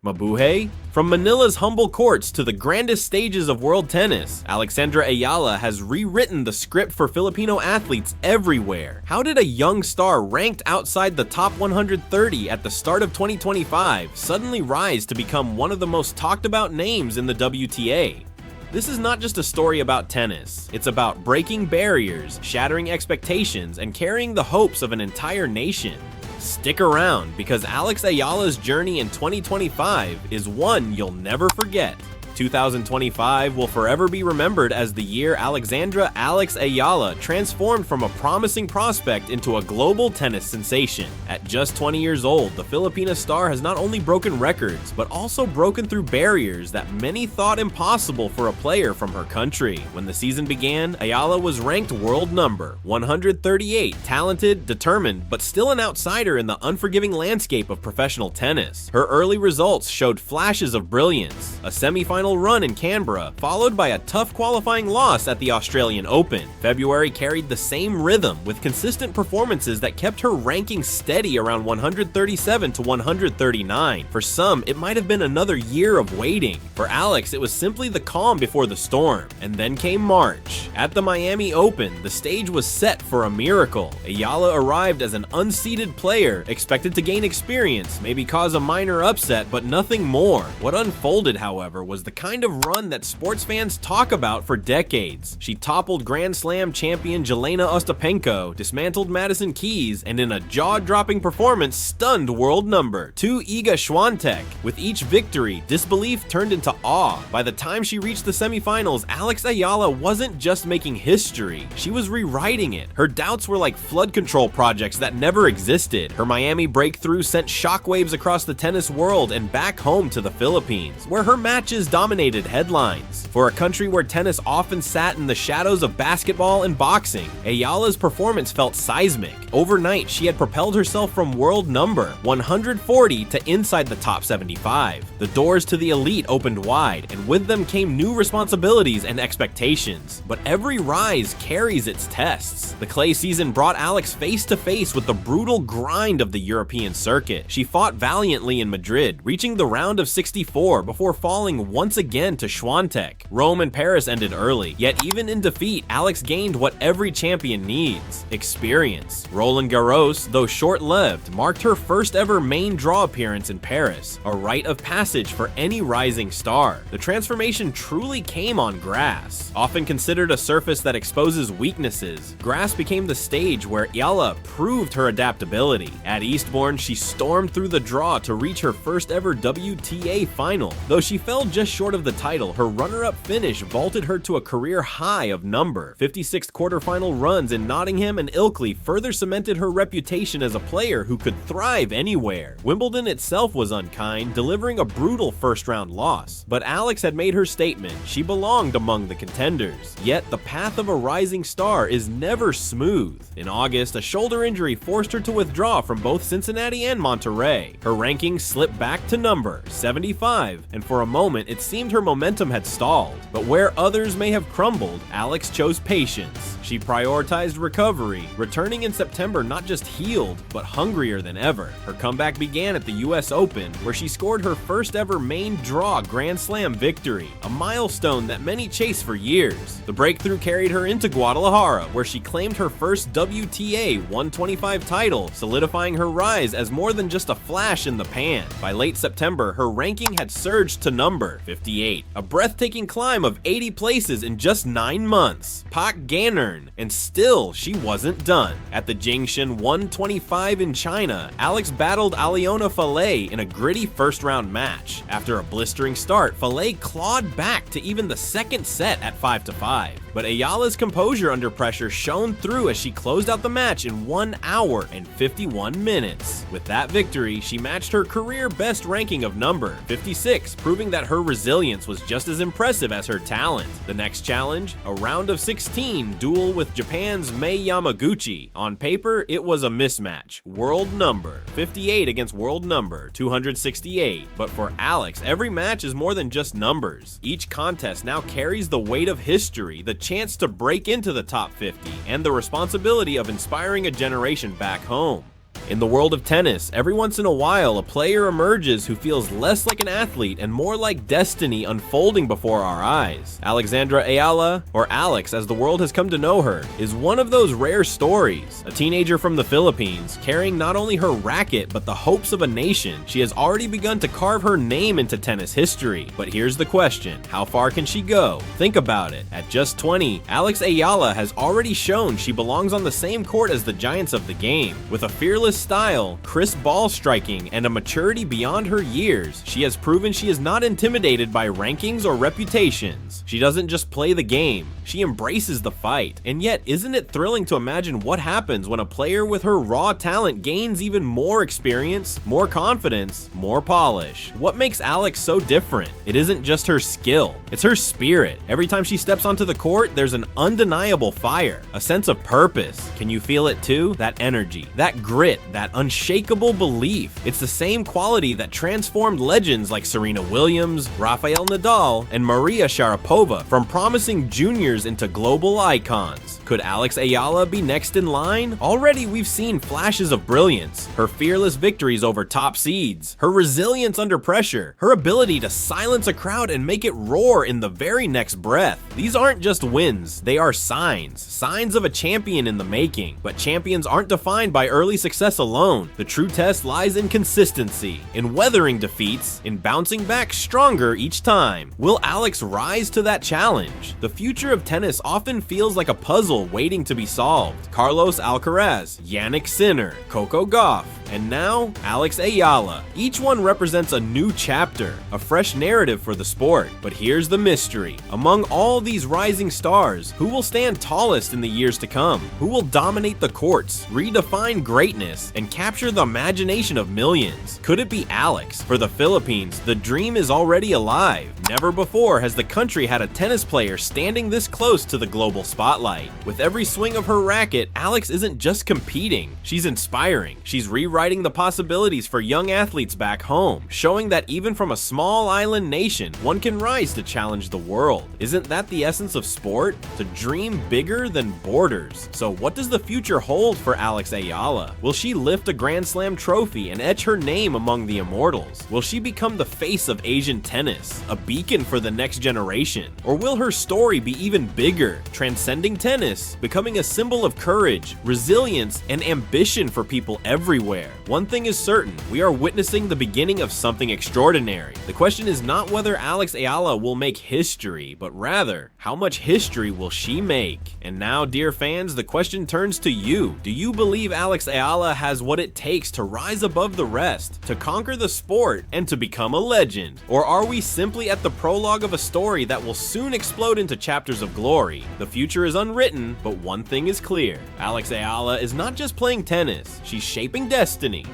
Mabuhay? From Manila's humble courts to the grandest stages of world tennis, Alexandra Eala has rewritten the script for Filipino athletes everywhere. How did a young star ranked outside the top 130 at the start of 2025 suddenly rise to become one of the most talked about names in the WTA? This is not just a story about tennis. It's about breaking barriers, shattering expectations, and carrying the hopes of an entire nation. Stick around, because Alex Eala's journey in 2025 is one you'll never forget. 2025 will forever be remembered as the year Alexandra "Alex" Eala transformed from a promising prospect into a global tennis sensation. At just 20 years old, the Filipina star has not only broken records, but also broken through barriers that many thought impossible for a player from her country. When the season began, Eala was ranked world number 138, talented, determined, but still an outsider in the unforgiving landscape of professional tennis. Her early results showed flashes of brilliance, a semi-final run in Canberra, followed by a tough qualifying loss at the Australian Open. February carried the same rhythm, with consistent performances that kept her ranking steady around 137 to 139. For some, it might have been another year of waiting. For Alex, it was simply the calm before the storm. And then came March. At the Miami Open, the stage was set for a miracle. Eala arrived as an unseeded player, expected to gain experience, maybe cause a minor upset, but nothing more. What unfolded, however, was the kind of run that sports fans talk about for decades. She toppled Grand Slam champion Jelena Ostapenko, dismantled Madison Keys, and in a jaw-dropping performance stunned world number 2 Iga Swiatek. With each victory, disbelief turned into awe. By the time she reached the semifinals, Alex Eala wasn't just making history, she was rewriting it. Her doubts were like flood control projects that never existed. Her Miami breakthrough sent shockwaves across the tennis world and back home to the Philippines, where her matches dominated headlines. For a country where tennis often sat in the shadows of basketball and boxing, Eala's performance felt seismic. Overnight, she had propelled herself from world number 140 to inside the top 75. The doors to the elite opened wide, and with them came new responsibilities and expectations. But every rise carries its tests. The clay season brought Alex face to face with the brutal grind of the European circuit. She fought valiantly in Madrid, reaching the round of 64 before falling once again to Swiatek. Rome and Paris ended early, yet even in defeat, Alex gained what every champion needs: experience. Roland Garros, though short-lived, marked her first ever main draw appearance in Paris, a rite of passage for any rising star. The transformation truly came on grass. Often considered a surface that exposes weaknesses, grass became the stage where Eala proved her adaptability. At Eastbourne, she stormed through the draw to reach her first ever WTA final. Though she fell just short of the title, her runner-up finish vaulted her to a career high of number. 56 quarterfinal runs in Nottingham and Ilkley further cemented her reputation as a player who could thrive anywhere. Wimbledon itself was unkind, delivering a brutal first-round loss. But Alex had made her statement. She belonged among the contenders. Yet, the path of a rising star is never smooth. In August, a shoulder injury forced her to withdraw from both Cincinnati and Monterrey. Her ranking slipped back to number 75, and for a moment, it seemed her momentum had stalled. But where others may have crumbled, Alex chose patience. She prioritized recovery, returning in September not just healed, but hungrier than ever. Her comeback began at the US Open, where she scored her first ever main draw Grand Slam victory, a milestone that many chased for years. The breakthrough carried her into Guadalajara, where she claimed her first WTA 125 title, solidifying her rise as more than just a flash in the pan. By late September, her ranking had surged to number 58, a breathtaking climb of 80 places in just 9 months. Pak Ganern, and still she wasn't done. At the Jingshan 125 in China, Alex battled Aliona Fallet in a gritty first-round match. After a blistering start, Fallet clawed back to even the second set at 5-5. But Eala's composure under pressure shone through as she closed out the match in 1 hour and 51 minutes. With that victory, she matched her career best ranking of number 56, proving that her resilience was just as impressive as her talent. The next challenge, a round of 16 duel with Japan's Mei Yamaguchi. On paper, it was a mismatch. World number 58 against world number 268. But for Alex, every match is more than just numbers. Each contest now carries the weight of history, the chance to break into the top 50, and the responsibility of inspiring a generation back home. In the world of tennis, every once in a while a player emerges who feels less like an athlete and more like destiny unfolding before our eyes. Alexandra Eala, or Alex as the world has come to know her, is one of those rare stories. A teenager from the Philippines, carrying not only her racket but the hopes of a nation, she has already begun to carve her name into tennis history. But here's the question, how far can she go? Think about it. At just 20, Alex Eala has already shown she belongs on the same court as the giants of the game. With a fearless style, crisp ball striking, and a maturity beyond her years, she has proven she is not intimidated by rankings or reputations. She doesn't just play the game, she embraces the fight. And yet, isn't it thrilling to imagine what happens when a player with her raw talent gains even more experience, more confidence, more polish? What makes Alex so different? It isn't just her skill, it's her spirit. Every time she steps onto the court, there's an undeniable fire, a sense of purpose. Can you feel it too? That energy, that grit, that unshakable belief. It's the same quality that transformed legends like Serena Williams, Rafa Nadal, and Maria Sharapova from promising juniors into global icons. Could Alex Eala be next in line? Already we've seen flashes of brilliance, her fearless victories over top seeds, her resilience under pressure, her ability to silence a crowd and make it roar in the very next breath. These aren't just wins, they are signs of a champion in the making. But champions aren't defined by early success alone. The true test lies in consistency, in weathering defeats, in bouncing back stronger each time. Will Alex rise to that challenge? The future of tennis often feels like a puzzle waiting to be solved. Carlos Alcaraz, Yannick Sinner, Coco Gauff, and now Alex Eala. Each one represents a new chapter, a fresh narrative for the sport. But here's the mystery. Among all these rising stars, who will stand tallest in the years to come? Who will dominate the courts, redefine greatness, and capture the imagination of millions? Could it be Alex? For the Philippines, the dream is already alive. Never before has the country had a tennis player standing this close to the global spotlight. With every swing of her racket, Alex isn't just competing, she's inspiring. She's rewriting the possibilities for young athletes back home, showing that even from a small island nation, one can rise to challenge the world. Isn't that the essence of sport? To dream bigger than borders. So what does the future hold for Alex Eala? Will she lift a Grand Slam trophy and etch her name among the immortals? Will she become the face of Asian tennis, a beacon for the next generation? Or will her story be even bigger, transcending tennis, becoming a symbol of courage, resilience, and ambition for people everywhere? One thing is certain, we are witnessing the beginning of something extraordinary. The question is not whether Alex Eala will make history, but rather, how much history will she make? And now, dear fans, the question turns to you. Do you believe Alex Eala has what it takes to rise above the rest, to conquer the sport, and to become a legend? Or are we simply at the prologue of a story that will soon explode into chapters of glory? The future is unwritten, but one thing is clear. Alex Eala is not just playing tennis, she's shaping destiny.